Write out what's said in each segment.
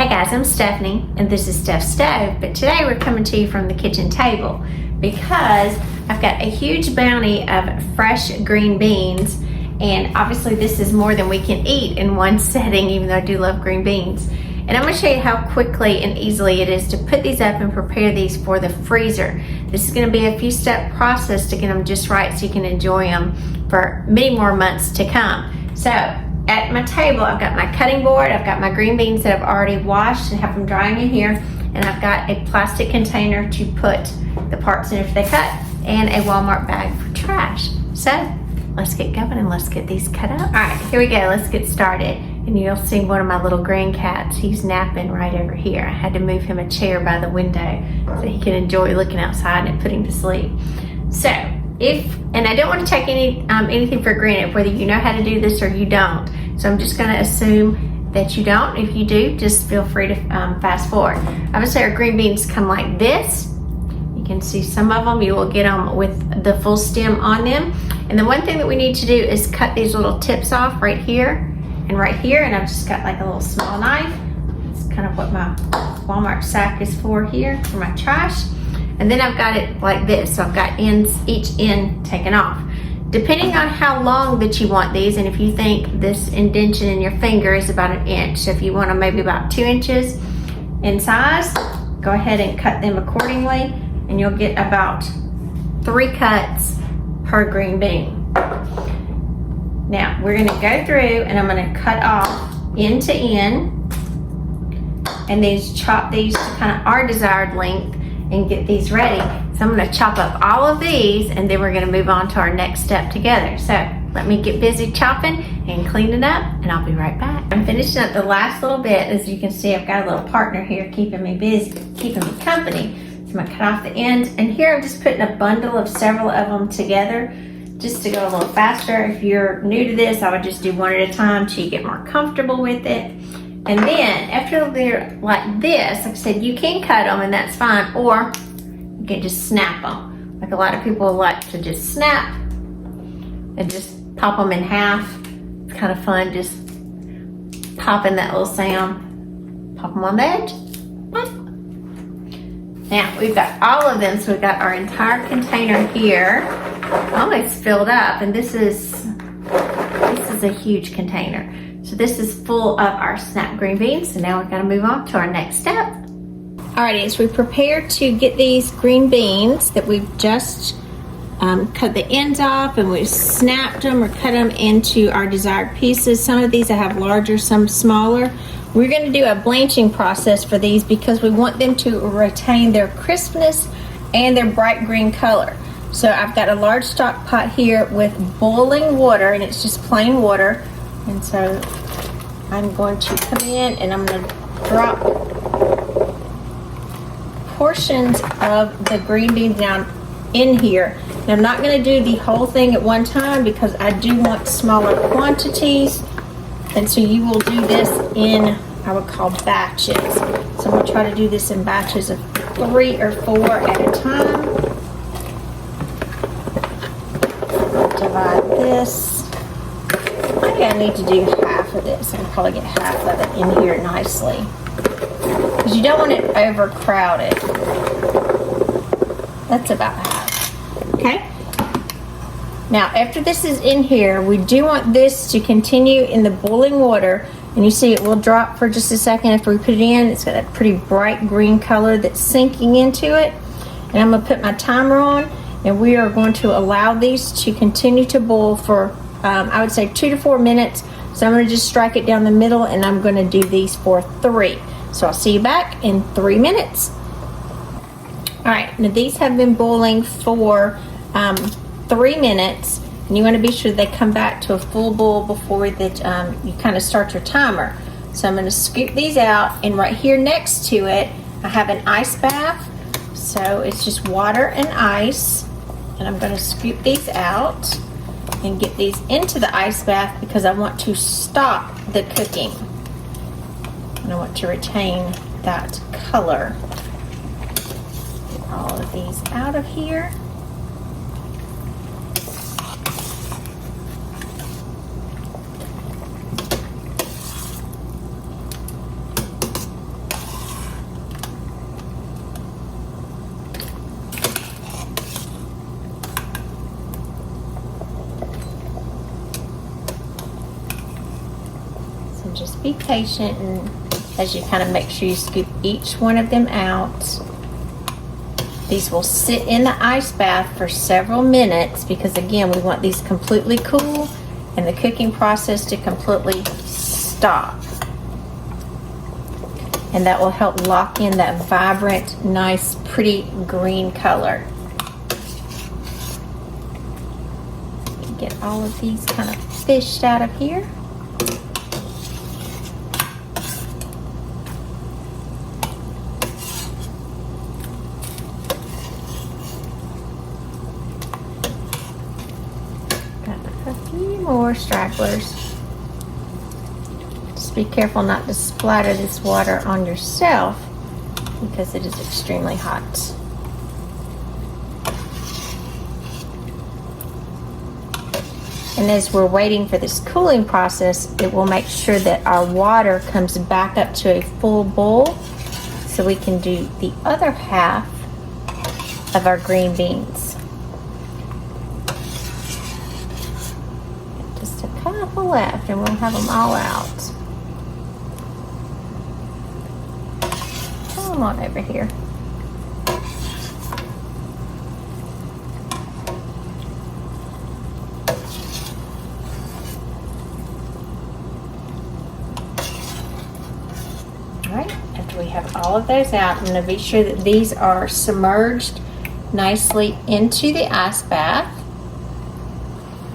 Hey guys, I'm Stephanie and this is Steph's Stove, but today we're coming to you from the kitchen table because I've got a huge bounty of fresh green beans, and obviously this is more than we can eat in one setting, even though I do love green beans. And I'm going to show you how quickly and easily it is to put these up and prepare these for the freezer. This is going to be a few step process to get them just right so you can enjoy them for many more months to come. So at my table, I've got my cutting board, I've got my green beans that I've already washed and have them drying in here, and I've got a plastic container to put the parts in if they cut, and a Walmart bag for trash. So let's get going and let's get these cut up. All right, here we go, let's get started. And you'll see one of my little green cats, he's napping right over here. I had to move him a chair by the window so he can enjoy looking outside and put him to sleep. So and I don't want to take anything for granted, whether you know how to do this or you don't. So I'm just going to assume that you don't. If you do, just feel free to fast forward. Obviously our green beans come like this. You can see some of them, you will get them with the full stem on them. And the one thing that we need to do is cut these little tips off right here and right here. And I've just got like a little small knife. It's kind of what my Walmart sack is for here, for my trash. And then I've got it like this, so I've got each end taken off. Depending on how long that you want these, and if you think this indentation in your finger is about 1 inch, so if you want them maybe about 2 inches in size, go ahead and cut them accordingly, and you'll get about 3 cuts per green bean. Now, we're gonna go through and I'm gonna cut off end to end, and chop these to kind of our desired length, and get these ready. So I'm gonna chop up all of these, and then we're gonna move on to our next step together. So let me get busy chopping and cleaning up, and I'll be right back. I'm finishing up the last little bit. As you can see, I've got a little partner here keeping me busy, keeping me company. So I'm gonna cut off the ends, and here I'm just putting a bundle of several of them together just to go a little faster. If you're new to this, I would just do one at a time till you get more comfortable with it. And then after they're like this, like I said, you can cut them and that's fine, or you can just snap them. Like a lot of people like to just snap and just pop them in half. It's kind of fun, just popping that little sound. Pop them on the edge. Pop. Now we've got all of them, so we've got our entire container here, almost filled up, and this is a huge container. So this is full of our snap green beans, so now we're gonna move on to our next step. Alrighty, as we prepare to get these green beans that we've just cut the ends off, and we've snapped them or cut them into our desired pieces. Some of these I have larger, some smaller. We're gonna do a blanching process for these because we want them to retain their crispness and their bright green color. So I've got a large stock pot here with boiling water, and it's just plain water. And so I'm going to come in and I'm going to drop portions of the green beans down in here. And I'm not going to do the whole thing at one time because I do want smaller quantities. And so you will do this in, I would call, batches. So I'm going to try to do this in batches of 3 or 4 at a time. Divide this. I need to do half of this. I can probably get half of it in here nicely, because you don't want it overcrowded. That's about half. Okay. Now, after this is in here, we do want this to continue in the boiling water, and you see it will drop for just a second after we put it in. It's got that pretty bright green color that's sinking into it. And I'm going to put my timer on, and we are going to allow these to continue to boil for I would say 2 to 4 minutes. So I'm going to just strike it down the middle, and I'm going to do these for 3. So I'll see you back in 3 minutes. All right, now these have been boiling for 3 minutes, and you want to be sure they come back to a full boil before that you kind of start your timer. So I'm going to scoop these out, and right here next to it I have an ice bath. So it's just water and ice, and I'm going to scoop these out and get these into the ice bath because I want to stop the cooking. And I want to retain that color. Get all of these out of here. just be patient and as you kind of make sure you scoop each one of them out. These will sit in the ice bath for several minutes because again, we want these completely cool and the cooking process to completely stop. And that will help lock in that vibrant, nice, pretty green color. Get all of these kind of fished out of here. Got a few more stragglers. Just be careful not to splatter this water on yourself because it is extremely hot. And as we're waiting for this cooling process, it will make sure that our water comes back up to a full boil so we can do the other half of our green beans. Just a couple left and we'll have them all out. Come on over here. We have all of those out. I'm going to be sure that these are submerged nicely into the ice bath.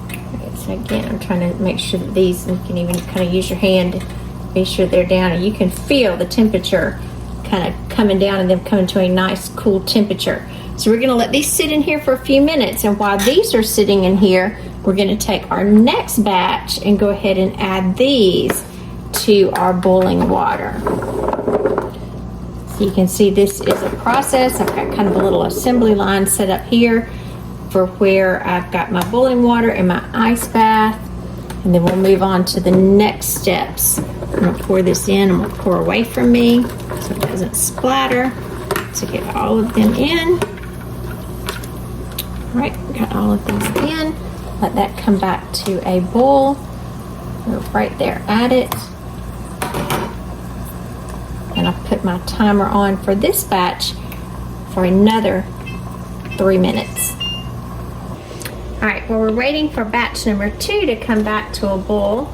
Okay, so again, I'm trying to make sure that these, you can even kind of use your hand to be sure they're down, and you can feel the temperature kind of coming down and them coming to a nice cool temperature. So we're going to let these sit in here for a few minutes, and while these are sitting in here, we're going to take our next batch and go ahead and add these to our boiling water. So you can see this is a process. I've got kind of a little assembly line set up here for where I've got my boiling water and my ice bath, and then we'll move on to the next steps. I'm going to pour this in and we'll pour away from me so it doesn't splatter. To get all of them in. All right, got all of these in. Let that come back to a boil. Go right there at it. And I'll put my timer on for this batch for another 3 minutes. All right, well, we're waiting for batch number 2 to come back to a boil.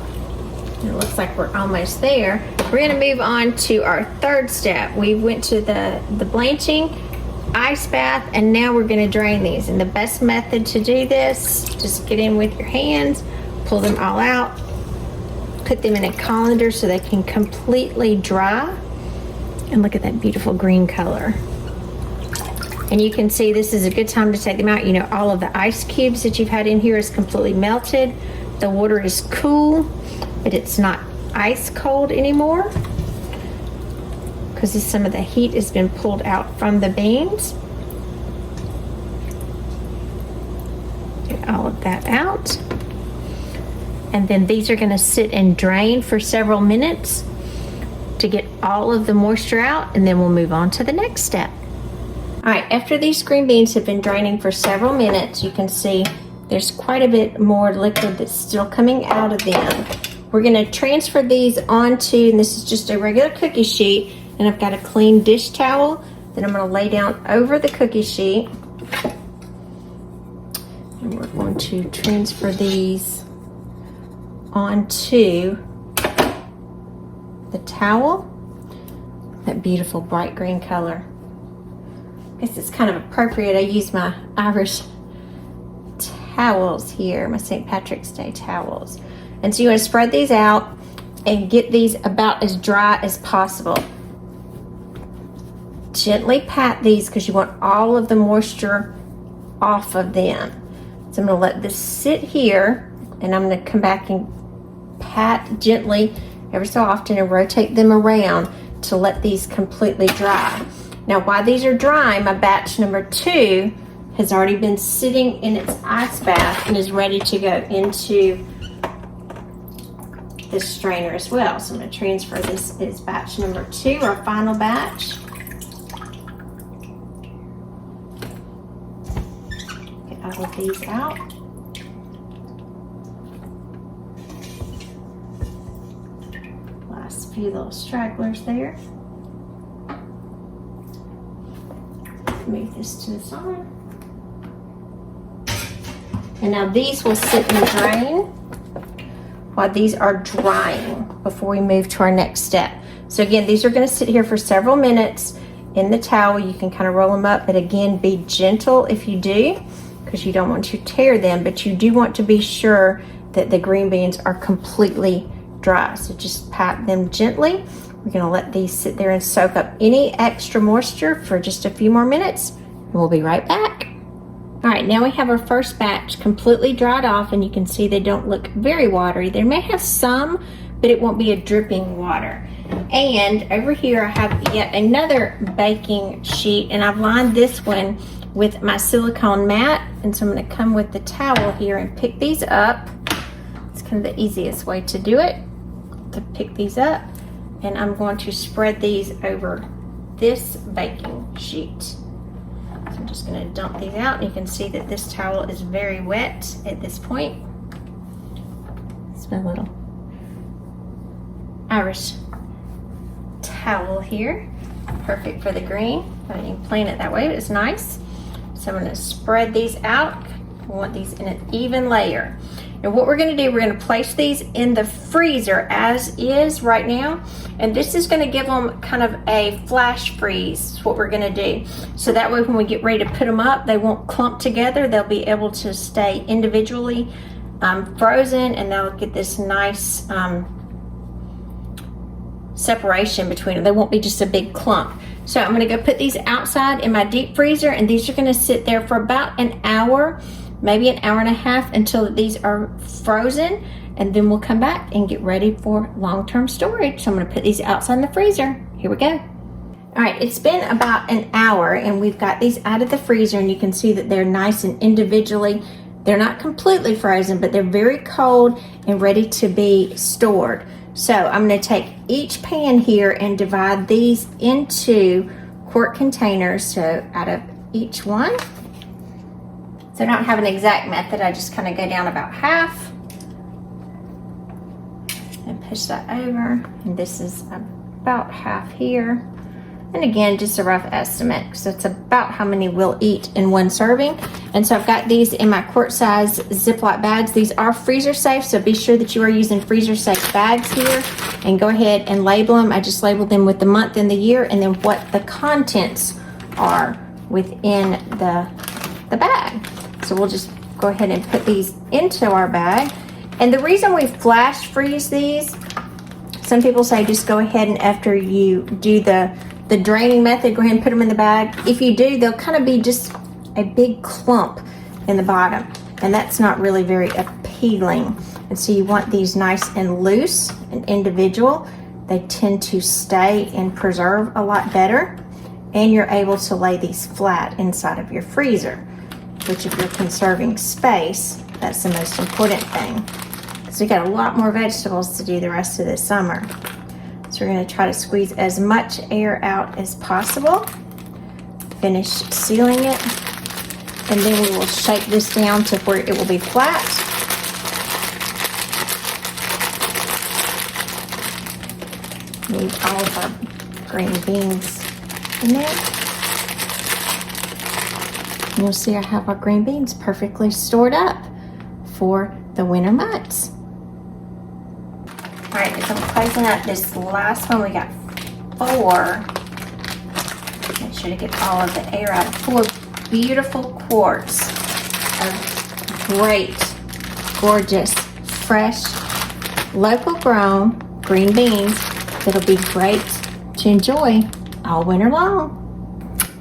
It looks like we're almost there. We're gonna move on to our third step. We went to the blanching, ice bath, and now we're gonna drain these. And the best method to do this, just get in with your hands, pull them all out, put them in a colander so they can completely dry. And look at that beautiful green color. And you can see this is a good time to take them out. You know, all of the ice cubes that you've had in here is completely melted. The water is cool, but it's not ice cold anymore because some of the heat has been pulled out from the beans. Get all of that out. And then these are going to sit and drain for several minutes to get all of the moisture out, and then we'll move on to the next step. All right, after these green beans have been draining for several minutes, you can see there's quite a bit more liquid that's still coming out of them. We're gonna transfer these onto, and this is just a regular cookie sheet, and I've got a clean dish towel that I'm gonna lay down over the cookie sheet. And we're going to transfer these onto the towel. That beautiful bright green color. I guess it's kind of appropriate. I use my Irish towels here, my St. Patrick's Day towels. And so you want to spread these out and get these about as dry as possible. Gently pat these because you want all of the moisture off of them. So I'm going to let this sit here, and I'm going to come back and pat gently every so often and rotate them around to let these completely dry. Now while these are drying, my batch number 2 has already been sitting in its ice bath and is ready to go into this strainer as well. So I'm going to transfer this as batch number 2, our final batch. Get all of these out. Nice few little stragglers there. Move this to the side. And now these will sit in the drain while these are drying before we move to our next step. So again, these are going to sit here for several minutes in the towel. You can kind of roll them up, but again, be gentle if you do, because you don't want to tear them, but you do want to be sure that the green beans are completely dry. So just pat them gently. We're going to let these sit there and soak up any extra moisture for just a few more minutes, and we'll be right back. All right, now we have our first batch completely dried off, and you can see they don't look very watery. They may have some, but it won't be a dripping water. And over here I have yet another baking sheet, and I've lined this one with my silicone mat, and so I'm going to come with the towel here and pick these up. It's kind of the easiest way to do it, to pick these up, and I'm going to spread these over this baking sheet. So I'm just going to dump these out, and you can see that this towel is very wet at this point. It's my little Irish towel here, perfect for the green. I didn't plan it that way, but it's nice. So I'm going to spread these out. We want these in an even layer. And what we're going to do, we're going to place these in the freezer as is right now, and this is going to give them kind of a flash freeze. Is what we're going to do, so that way when we get ready to put them up, they won't clump together. They'll be able to stay individually frozen, and they'll get this nice separation between them. They won't be just a big clump. So I'm going to go put these outside in my deep freezer, and these are going to sit there for about an hour, maybe an hour and a half, until these are frozen, and then we'll come back and get ready for long-term storage. So I'm going to put these outside in the freezer. Here we go. All right, it's been about an hour, and we've got these out of the freezer, and you can see that they're nice and individually. They're not completely frozen, but they're very cold and ready to be stored. So I'm going to take each pan here and divide these into quart containers. So out of each one. So I don't have an exact method. I just kind of go down about half and push that over. And this is about half here. And again, just a rough estimate. So it's about how many we'll eat in one serving. And so I've got these in my quart size Ziploc bags. These are freezer safe, so be sure that you are using freezer safe bags here. And go ahead and label them. I just labeled them with the month and the year, and then what the contents are within the bag. So we'll just go ahead and put these into our bag. And the reason we flash freeze these, some people say just go ahead and after you do the draining method, go ahead and put them in the bag. If you do, they'll kind of be just a big clump in the bottom, and that's not really very appealing. And so you want these nice and loose and individual. They tend to stay and preserve a lot better, and you're able to lay these flat inside of your freezer, which if you're conserving space, that's the most important thing. So we got a lot more vegetables to do the rest of this summer. So we're going to try to squeeze as much air out as possible. Finish sealing it, and then we will shake this down to where it will be flat. Leave all of our green beans in there. And you'll see I have our green beans perfectly stored up for the winter months. All right, as I'm closing out this last one, we got 4. Make sure to get all of the air out. 4 beautiful quarts of great, gorgeous, fresh, local grown green beans that'll be great to enjoy all winter long.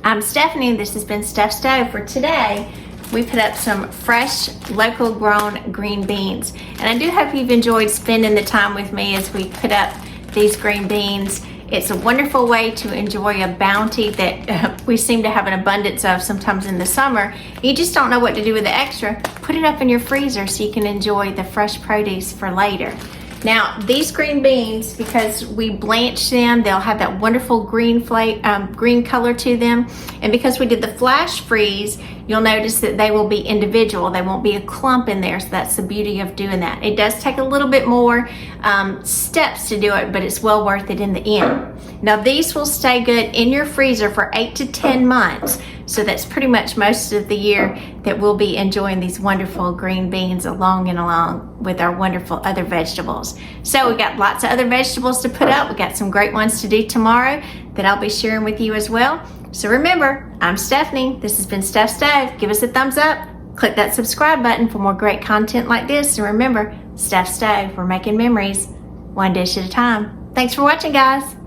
I'm Stephanie, and this has been Steph Stove. For today, we put up some fresh, local grown green beans. And I do hope you've enjoyed spending the time with me as we put up these green beans. It's a wonderful way to enjoy a bounty that we seem to have an abundance of sometimes in the summer. You just don't know what to do with the extra. Put it up in your freezer so you can enjoy the fresh produce for later. Now, these green beans, because we blanch them, they'll have that wonderful green color to them. And because we did the flash freeze, you'll notice that they will be individual. They won't be a clump in there, so that's the beauty of doing that. It does take a little bit more steps to do it, but it's well worth it in the end. Now these will stay good in your freezer for 8 to 10 months. So that's pretty much most of the year that we'll be enjoying these wonderful green beans along with our wonderful other vegetables. So we got lots of other vegetables to put up. We got some great ones to do tomorrow that I'll be sharing with you as well. So remember, I'm Stephanie. This has been Steph Stove. Give us a thumbs up. Click that subscribe button for more great content like this. And remember, Steph Stove, we're making memories one dish at a time. Thanks for watching, guys.